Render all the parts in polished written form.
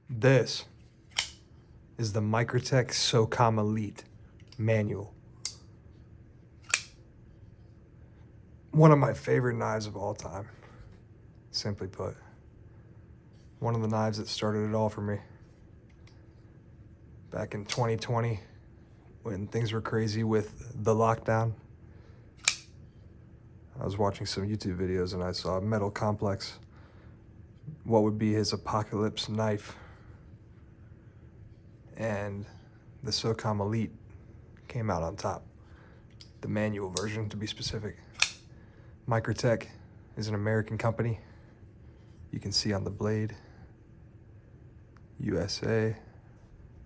This is the Microtech Socom Elite Manual. One of my favorite knives of all time, simply put. One of the knives that started it all for me. Back in 2020, when things were crazy with the lockdown, I was watching some YouTube videos and I saw Metal Complex, what would be his apocalypse knife, and the Socom Elite came out on top. The manual version, to be specific. Microtech is an American company. You can see on the blade, USA,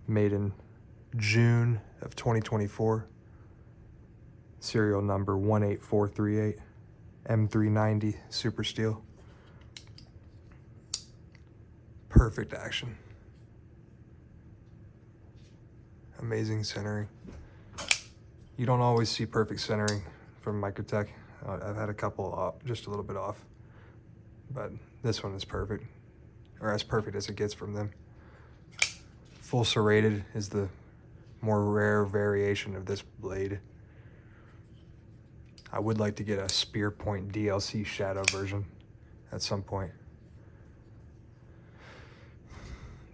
made in June of 2024. Serial number 18438, M390 Super Steel. Perfect action. Amazing centering. You don't always see perfect centering from Microtech. I've had a couple off, just a little bit off, but this one is perfect, or as perfect as it gets from them. Full serrated is the more rare variation of this blade. I would like to get a spear point DLC shadow version at some point.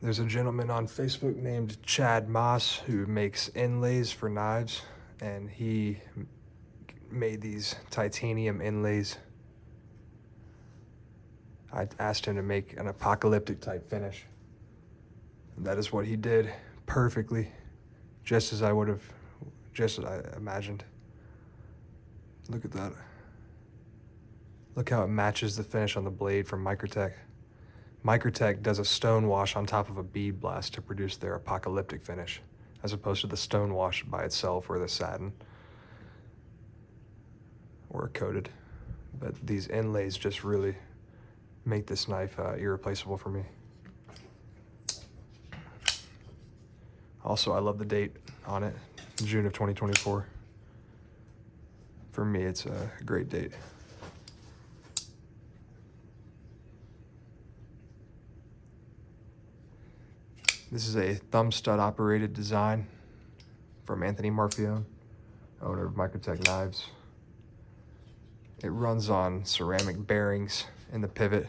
There's a gentleman on Facebook named Chad Moss who makes inlays for knives, and he made these titanium inlays. I asked him to make an apocalyptic type finish. And that is what he did perfectly, just as I imagined. Look at that. Look how it matches the finish on the blade from Microtech. Microtech does a stone wash on top of a bead blast to produce their apocalyptic finish, as opposed to the stone wash by itself or the satin or coated. But these inlays just really make this knife irreplaceable for me. Also, I love the date on it, June of 2024. For me, it's a great date. This is a thumb stud operated design from Anthony Marfione, owner of Microtech Knives. It runs on ceramic bearings in the pivot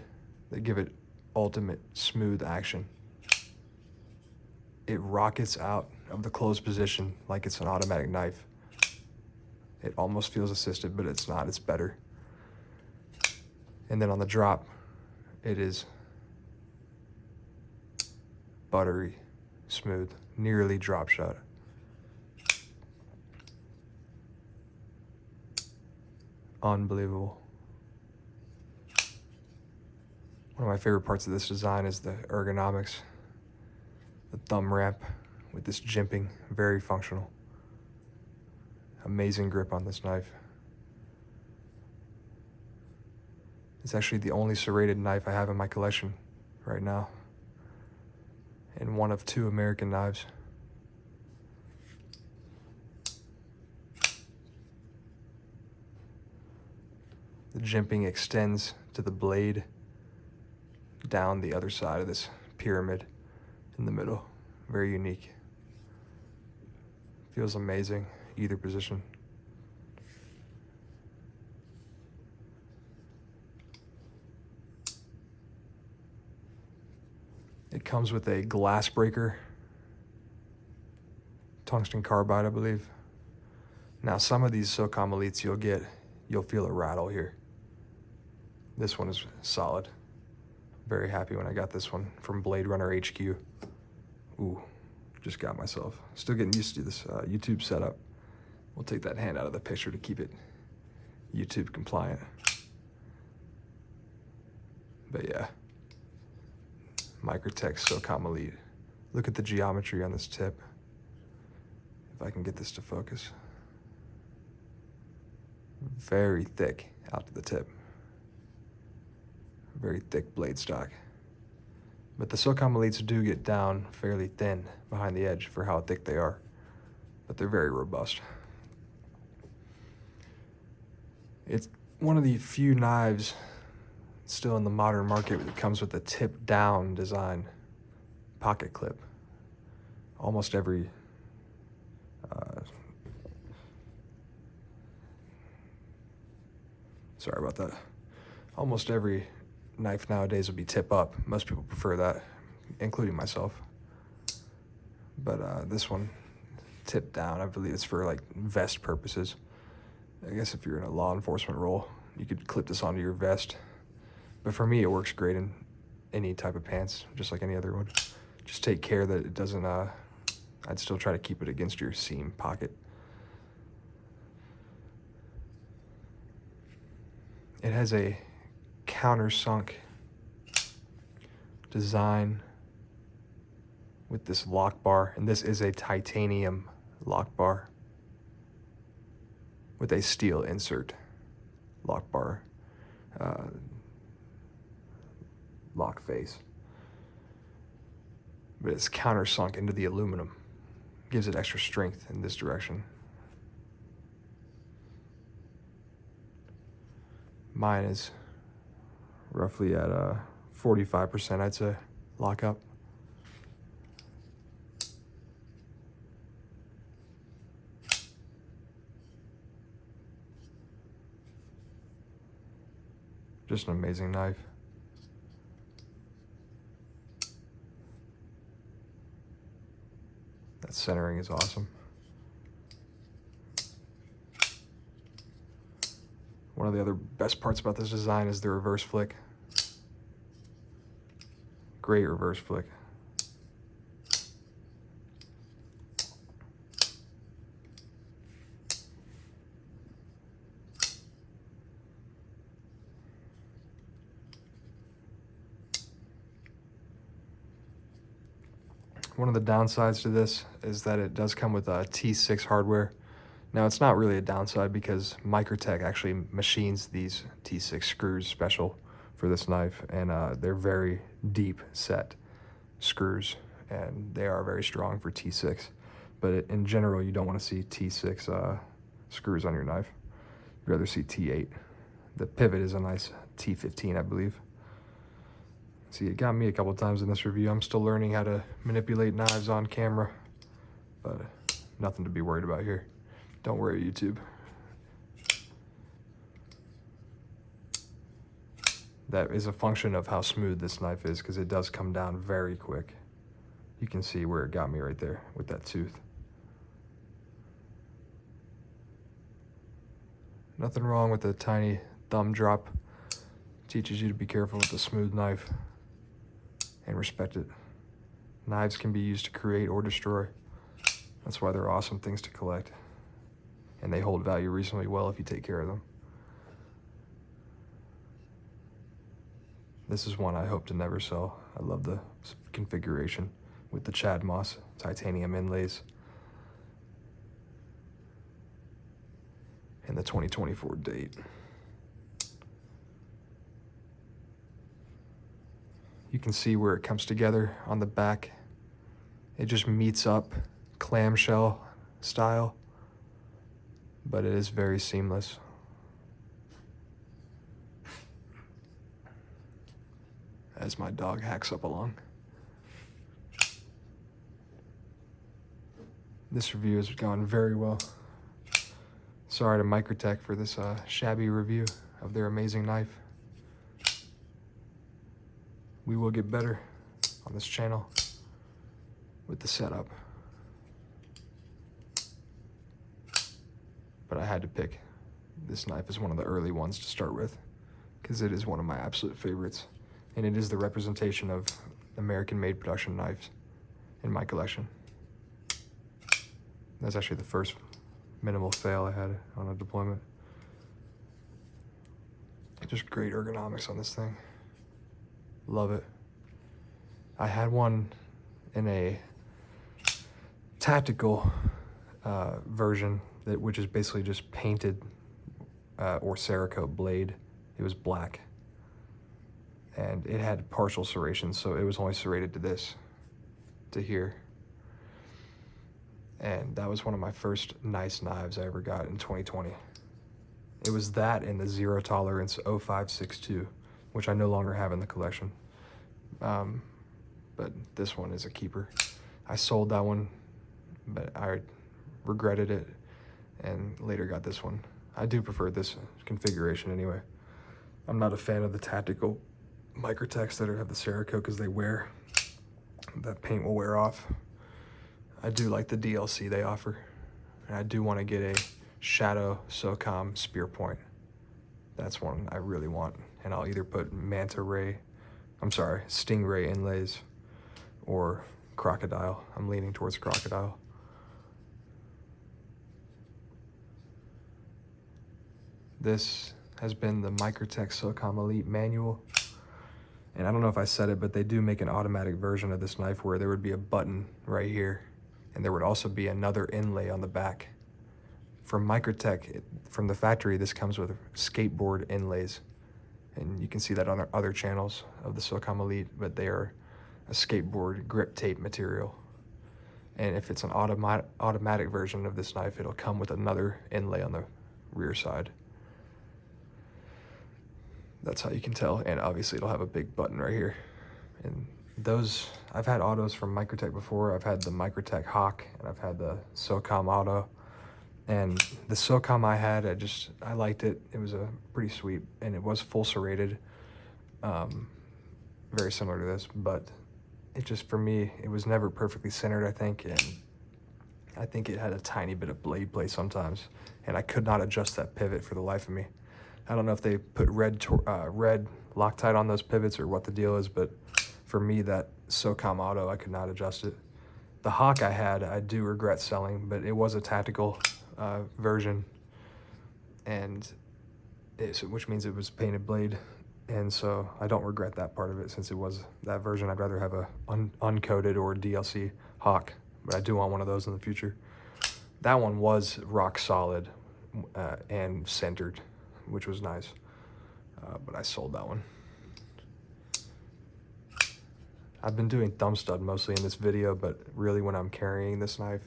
that give it ultimate smooth action. It rockets out of the closed position like it's an automatic knife. It almost feels assisted, but it's not, it's better. And then on the drop, it is buttery smooth, nearly drop shot. Unbelievable. One of my favorite parts of this design is the ergonomics. The thumb ramp with this jimping, very functional. Amazing grip on this knife. It's actually the only serrated knife I have in my collection right now, and one of 2 American knives. The jimping extends to the blade down the other side of this pyramid in the middle. Very unique. Feels amazing, either position. It comes with a glass breaker, tungsten carbide, I believe. Now, some of these Socom Elites you'll feel a rattle here. This one is solid. Very happy when I got this one from Blade Runner HQ. Ooh, just got myself. Still getting used to this YouTube setup. We'll take that hand out of the picture to keep it YouTube compliant. But yeah, Microtech Socom Elite. Look at the geometry on this tip. If I can get this to focus. Very thick out to the tip. Very thick blade stock. But the Socom Elites do get down fairly thin behind the edge for how thick they are. But they're very robust. It's one of the few knives still in the modern market that comes with a tip down design. pocket clip. Almost every sorry about that. Almost every knife nowadays would be tip up. Most people prefer that, including myself. But this one, tip down, I believe it's for like vest purposes. I guess if you're in a law enforcement role, you could clip this onto your vest. But for me, it works great in any type of pants, just like any other one. Just take care that it doesn't, I'd still try to keep it against your seam pocket. It has a countersunk design with this lock bar, and this is a titanium lock bar with a steel insert lock bar lock face. But it's countersunk into the aluminum. Gives it extra strength in this direction. Mine is roughly at 45%, I'd say, lockup. Just an amazing knife. That centering is awesome. One of the other best parts about this design is the reverse flick. Great reverse flick. One of the downsides to this is that it does come with a T6 hardware. Now, it's not really a downside because Microtech actually machines these T6 screws special for this knife, and they're very deep set screws, and they are very strong for T6. But in general, you don't want to see T6 screws on your knife. You'd rather see T8. The pivot is a nice T15, I believe. See, it got me a couple times in this review. I'm still learning how to manipulate knives on camera, but nothing to be worried about here. Don't worry, YouTube. That is a function of how smooth this knife is, because it does come down very quick. You can see where it got me right there with that tooth. Nothing wrong with a tiny thumb drop. Teaches you to be careful with a smooth knife and respect it. Knives can be used to create or destroy. That's why they're awesome things to collect. And they hold value reasonably well if you take care of them. This is one I hope to never sell. I love the configuration with the Chad Moss titanium inlays and the 2024 date. You can see where it comes together on the back. It just meets up clamshell style, but it is very seamless. As my dog hacks up along. This review has gone very well. Sorry to Microtech for this shabby review of their amazing knife. We will get better on this channel with the setup. But I had to pick this knife as one of the early ones to start with, because it is one of my absolute favorites. And it is the representation of American-made production knives in my collection. That's actually the first minimal fail I had on a deployment. Just great ergonomics on this thing. Love it. I had one in a tactical version, which is basically just painted or Cerakote blade. It was black. And it had partial serration, so it was only serrated to this, to here. And that was one of my first nice knives I ever got in 2020. It was that and the Zero Tolerance 0562, which I no longer have in the collection. But but this one is a keeper. I sold that one, but I regretted it and later got this one. I do prefer this configuration anyway. I'm not a fan of the tactical Microtechs that have the Cerakote because they wear. That paint will wear off. I do like the DLC they offer. And I do want to get a Shadow Socom spear point. That's one I really want. And I'll either put Stingray inlays or Crocodile. I'm leaning towards Crocodile. This has been the Microtech Socom Elite Manual. And I don't know if I said it, but they do make an automatic version of this knife where there would be a button right here, and there would also be another inlay on the back. From Microtech, from the factory, this comes with skateboard inlays. And you can see that on our other channels of the Socom Elite, but they are a skateboard grip tape material. And if it's an automatic version of this knife, it'll come with another inlay on the rear side. That's how you can tell, and obviously it'll have a big button right here. And those, I've had autos from Microtech before. I've had the Microtech Hawk, and I've had the Socom Auto. And the Socom I had, I liked it. It was a pretty sweet, and it was full serrated, very similar to this, but it just, for me, it was never perfectly centered, I think, and I think it had a tiny bit of blade play sometimes, and I could not adjust that pivot for the life of me. I don't know if they put red Loctite on those pivots or what the deal is, but for me, that Socom Auto, I could not adjust it. The Hawk I had, I do regret selling, but it was a tactical version, and which means it was painted blade, and so I don't regret that part of it since it was that version. I'd rather have a uncoated or DLC Hawk, but I do want one of those in the future. That one was rock solid and centered, which was nice, but I sold that one. I've been doing thumb stud mostly in this video, but really when I'm carrying this knife,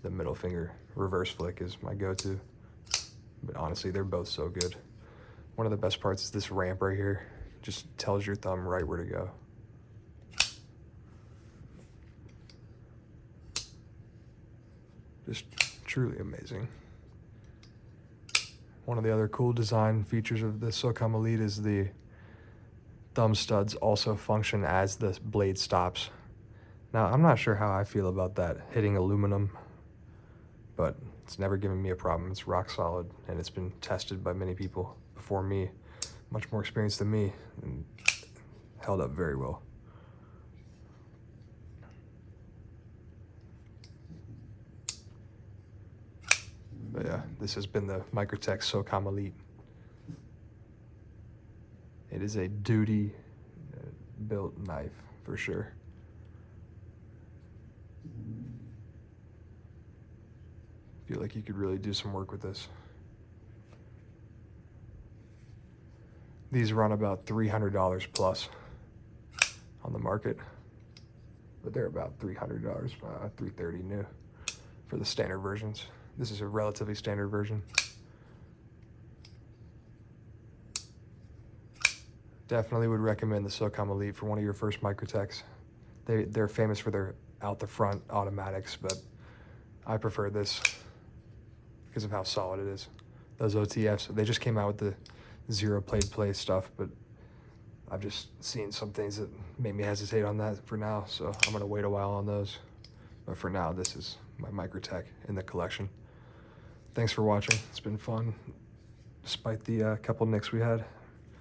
the middle finger reverse flick is my go-to. But honestly, they're both so good. One of the best parts is this ramp right here. Just tells your thumb right where to go. Just truly amazing. One of the other cool design features of the Socom Elite is the thumb studs also function as the blade stops. Now, I'm not sure how I feel about that hitting aluminum, but it's never given me a problem. It's rock solid, and it's been tested by many people before me, much more experienced than me, and held up very well. But yeah, this has been the Microtech Socom Elite. It is a duty built knife for sure. Feel like you could really do some work with this. These run about $300 plus on the market, but they're about $300, $330 new for the standard versions. This is a relatively standard version. Definitely would recommend the Socom Elite for one of your first Microtechs. They're famous for their out the front automatics, but I prefer this because of how solid it is. Those OTFs, they just came out with the zero blade play stuff, but I've just seen some things that made me hesitate on that for now, so I'm gonna wait a while on those. But for now, this is my Microtech in the collection. Thanks for watching. It's been fun, despite the couple nicks we had.